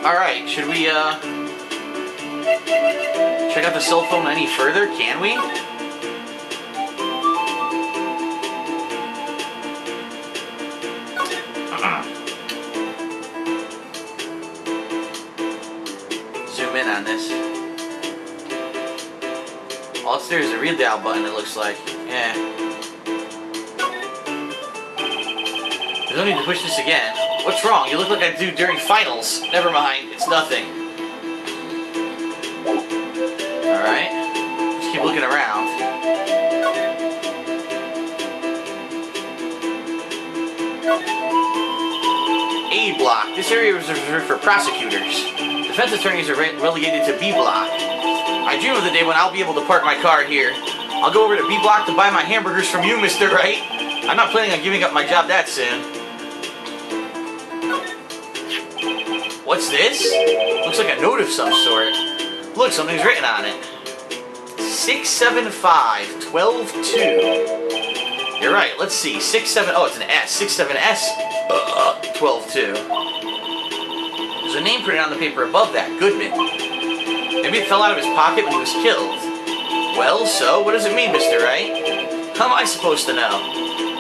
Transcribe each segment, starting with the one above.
Alright, should we, check out the cell phone any further? Can we? Zoom in on this. All there is a read dial button, it looks like. Yeah. There's no need to push this again. What's wrong? You look like I do during finals. Never mind, it's nothing. Alright. Just keep looking around. A block. This area is reserved for prosecutors. Defense attorneys are relegated to B block. I dream of the day when I'll be able to park my car here. I'll go over to B block to buy my hamburgers from you, Mr. Wright. I'm not planning on giving up my job that soon. What's this? Looks like a note of some sort. Look, something's written on it. 675-12-2. You're right, let's see. 67, oh, it's an S. 67S, 12-2. There's a name printed on the paper above that, Goodman. Maybe it fell out of his pocket when he was killed. Well, so, what does it mean, Mr. Wright? How am I supposed to know?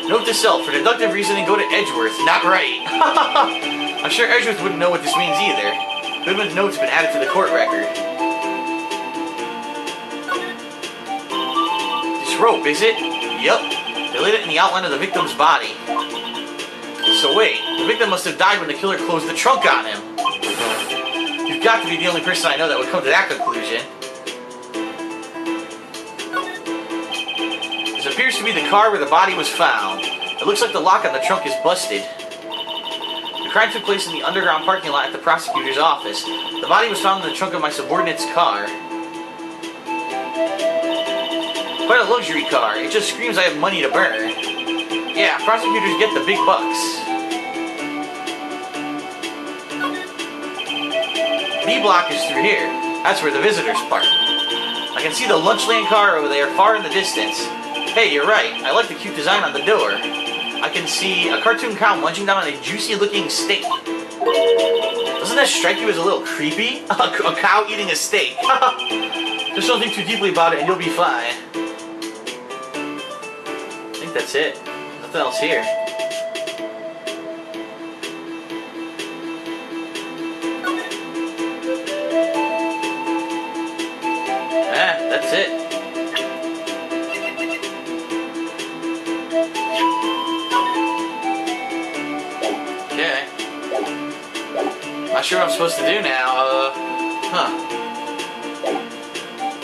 Note to self, for deductive reasoning, go to Edgeworth, not Wright. I'm sure Edgeworth wouldn't know what this means either. Goodman's note's been added to the court record. This rope, is it? Yup. They laid it in the outline of the victim's body. So wait, the victim must have died when the killer closed the trunk on him. You've got to be the only person I know that would come to that conclusion. This appears to be the car where the body was found. It looks like the lock on the trunk is busted. The crime took place in the underground parking lot at the prosecutor's office. The body was found in the trunk of my subordinate's car. Quite a luxury car. It just screams I have money to burn. Yeah, prosecutors get the big bucks. B block is through here. That's where the visitors park. I can see the Lunchland car over there far in the distance. Hey, you're right. I like the cute design on the door. I can see a cartoon cow munching down on a juicy-looking steak. Doesn't that strike you as a little creepy? A cow eating a steak. Just don't think too deeply about it and you'll be fine. I think that's it. Nothing else here. That's it. Okay. Not sure what I'm supposed to do now.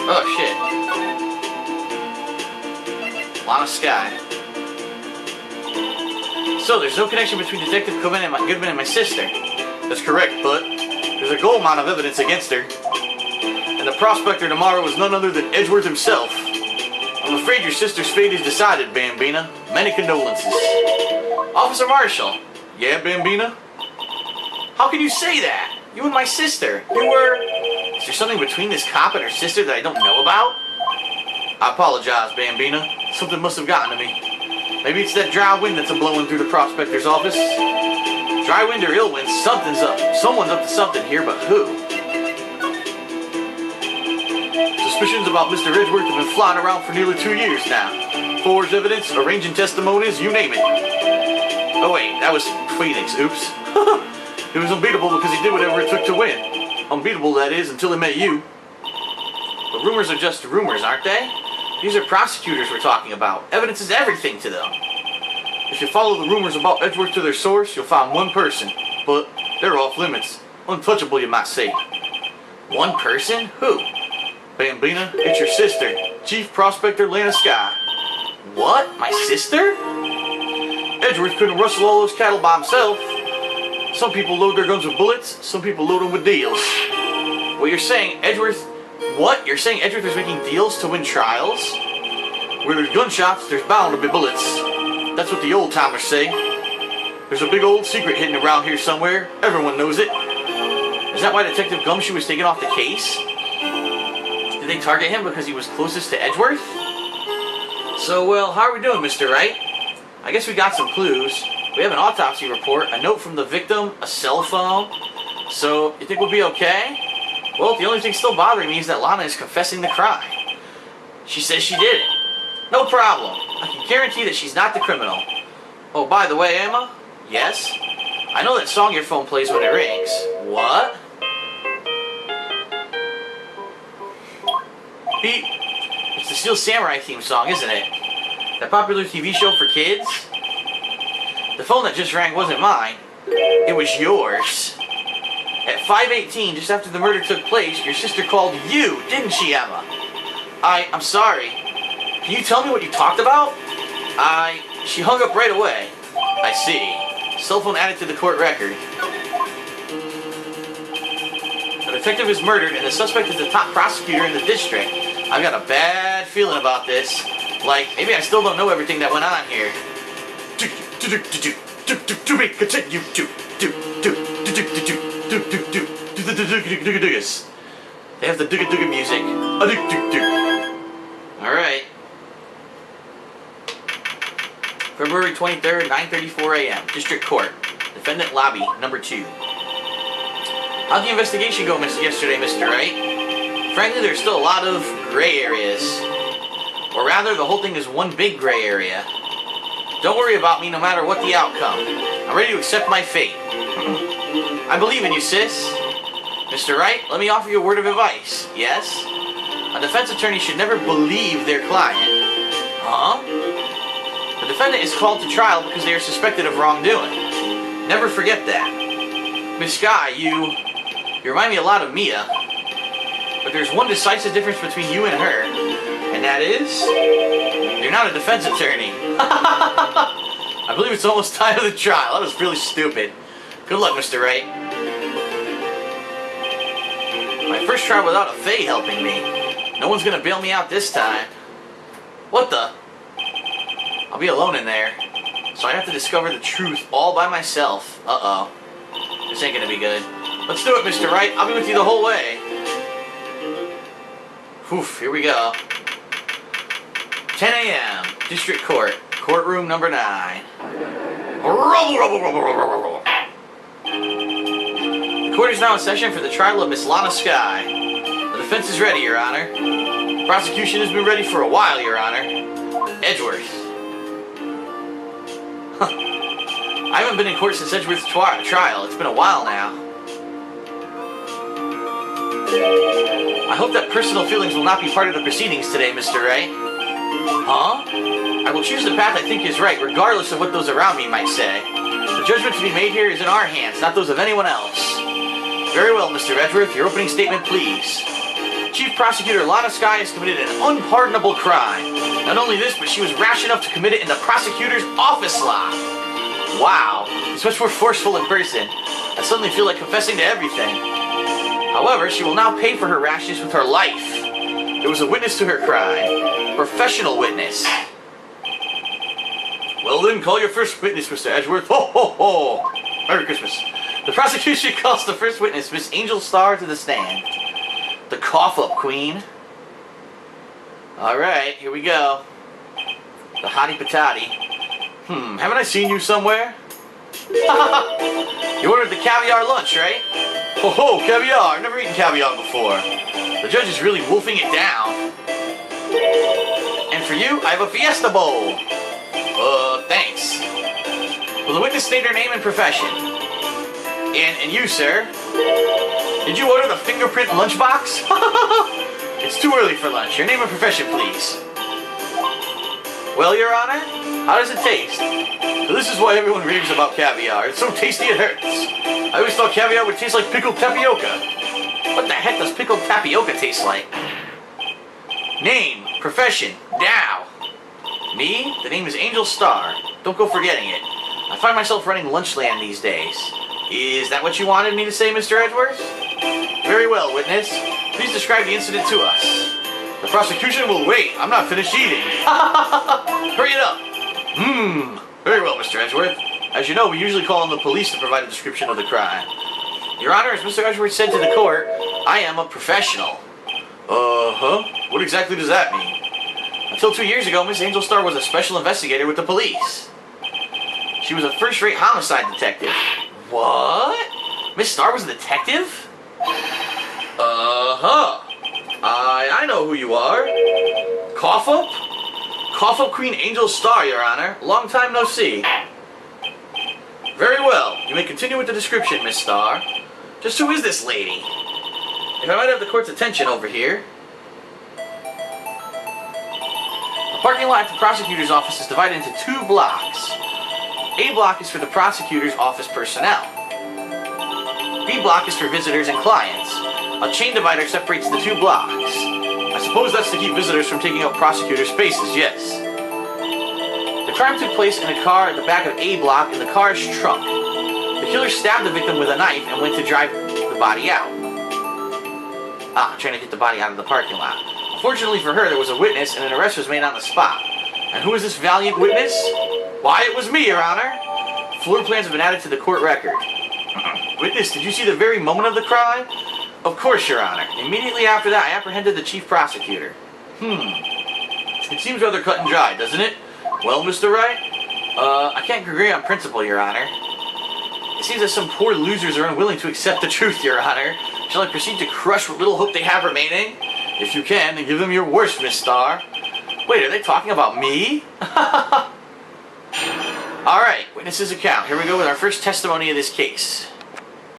Oh, shit. Llama Sky. So, there's no connection between Detective Goodman and my sister. That's correct, but there's a gold amount of evidence against her. And the prospector tomorrow is none other than Edgeworth himself. I'm afraid your sister's fate is decided, Bambina. Many condolences. Officer Marshall. Yeah, Bambina? How can you say that? You and my sister. You were... Is there something between this cop and her sister that I don't know about? I apologize, Bambina. Something must have gotten to me. Maybe it's that dry wind that's blowing through the prospector's office. Dry wind or ill wind, something's up. Someone's up to something here, but who? Suspicions about Mr. Edgeworth have been flying around for nearly 2 years now. Forged evidence, arranging testimonies, you name it. Oh wait, that was Phoenix, oops. He was unbeatable because he did whatever it took to win. Unbeatable, that is, until he met you. But rumors are just rumors, aren't they? These are prosecutors we're talking about. Evidence is everything to them. If you follow the rumors about Edgeworth to their source, you'll find one person. But they're off limits. Untouchable, you might say. One person? Who? Bambina, it's your sister, Chief Prospector Lana Sky. What? My sister? Edgeworth couldn't rustle all those cattle by himself. Some people load their guns with bullets, some people load them with deals. What you're saying, Edgeworth... What? You're saying Edgeworth is making deals to win trials? Where there's gunshots, there's bound to be bullets. That's what the old-timers say. There's a big old secret hidden around here somewhere. Everyone knows it. Is that why Detective Gumshoe was taken off the case? Did they target him because he was closest to Edgeworth? So, well, how are we doing, Mr. Wright? I guess we got some clues. We have an autopsy report, a note from the victim, a cell phone. So, you think we'll be okay? Well, the only thing still bothering me is that Lana is confessing the crime. She says she did it. No problem. I can guarantee that she's not the criminal. Oh, by the way, Emma? Yes? I know that song your phone plays when it rings. What? Pete, it's the Steel Samurai theme song, isn't it? That popular TV show for kids? The phone that just rang wasn't mine. It was yours. At 5:18, just after the murder took place, your sister called you, didn't she, Emma? I'm sorry. Can you tell me what you talked about? She hung up right away. I see. Cell phone added to the court record. The detective is murdered and the suspect is the top prosecutor in the district. I've got a bad feeling about this. Like, maybe I still don't know everything that went on here. To be continued. They have the dooga music. Alright. February 23rd, 9:34 a.m. District Court. Defendant Lobby, number 2. How'd the investigation go yesterday, Mr. Wright? Frankly, there's still a lot of gray areas. Or rather, the whole thing is one big gray area. Don't worry about me no matter what the outcome. I'm ready to accept my fate. I believe in you, sis. Mr. Wright, let me offer you a word of advice. Yes? A defense attorney should never believe their client. Huh? The defendant is called to trial because they are suspected of wrongdoing. Never forget that. Miss Guy, you remind me a lot of Mia. But there's one decisive difference between you and her. And that is, you're not a defense attorney. I believe it's almost time for the trial. That was really stupid. Good luck, Mr. Wright. My first try without a Faye helping me. No one's gonna bail me out this time. What the? I'll be alone in there. So I have to discover the truth all by myself. Uh-oh. This ain't gonna be good. Let's do it, Mr. Wright. I'll be with you the whole way. Oof, here we go. 10 a.m. District Court. Courtroom number 9. The court is now in session for the trial of Miss Lana Skye. The defense is ready, Your Honor. The prosecution has been ready for a while, Your Honor. Edgeworth. I haven't been in court since Edgeworth's trial. It's been a while now. I hope that personal feelings will not be part of the proceedings today, Mr. Wright. Huh? I will choose the path I think is right, regardless of what those around me might say. The judgment to be made here is in our hands, not those of anyone else. Very well, Mr. Edgeworth. Your opening statement, please. Chief Prosecutor Lana Skye has committed an unpardonable crime. Not only this, but she was rash enough to commit it in the prosecutor's office lock. Wow. He's much more forceful in person. I suddenly feel like confessing to everything. However, she will now pay for her rashness with her life. There was a witness to her crime. Professional witness. Well then, call your first witness, Mr. Edgeworth. Ho, ho, ho! Merry Christmas. The prosecution calls the first witness, Miss Angel Starr, to the stand. The cough-up queen. Alright, here we go. The hottie patati. Haven't I seen you somewhere? You ordered the caviar lunch, right? Ho ho, caviar! I've never eaten caviar before. The judge is really wolfing it down. And for you, I have a Fiesta Bowl. Thanks. Will the witness state her name and profession? And you, sir? Did you order the fingerprint lunchbox? It's too early for lunch. Your name and profession, please. Well, Your Honor, how does it taste? So this is why everyone raves about caviar. It's so tasty it hurts. I always thought caviar would taste like pickled tapioca. What the heck does pickled tapioca taste like? Name, profession, now. Me? The name is Angel Starr. Don't go forgetting it. I find myself running Lunchland these days. Is that what you wanted me to say, Mr. Edgeworth? Very well, witness. Please describe the incident to us. The prosecution will wait. I'm not finished eating. Hurry it up. Very well, Mr. Edgeworth. As you know, we usually call on the police to provide a description of the crime. Your Honor, as Mr. Edgeworth said to the court, I am a professional. What exactly does that mean? Until 2 years ago, Miss Angel Starr was a special investigator with the police. She was a first-rate homicide detective. What? Miss Starr was a detective? Uh-huh. I know who you are. Cough Up? Cough Up Queen Angel Starr, Your Honor. Long time no see. Very well. You may continue with the description, Miss Starr. Just who is this lady? If I might have the court's attention over here. The parking lot at the prosecutor's office is divided into 2 blocks. A block is for the prosecutor's office personnel. B block is for visitors and clients. A chain divider separates the 2 blocks. I suppose that's to keep visitors from taking up prosecutor spaces, yes. The crime took place in a car at the back of A block in the car's trunk. The killer stabbed the victim with a knife and went to drive the body out. Trying to get the body out of the parking lot. Unfortunately for her, there was a witness and an arrest was made on the spot. And who is this valiant witness? Why, it was me, Your Honor. Floor plans have been added to the court record. Witness, did you see the very moment of the crime? Of course, Your Honor. Immediately after that, I apprehended the chief prosecutor. It seems rather cut and dry, doesn't it? Well, Mr. Wright? I can't agree on principle, Your Honor. It seems that some poor losers are unwilling to accept the truth, Your Honor. Shall I proceed to crush what little hope they have remaining? If you can, then give them your worst, Miss Starr. Wait, are they talking about me? Alright, witness's account. Here we go with our first testimony of this case.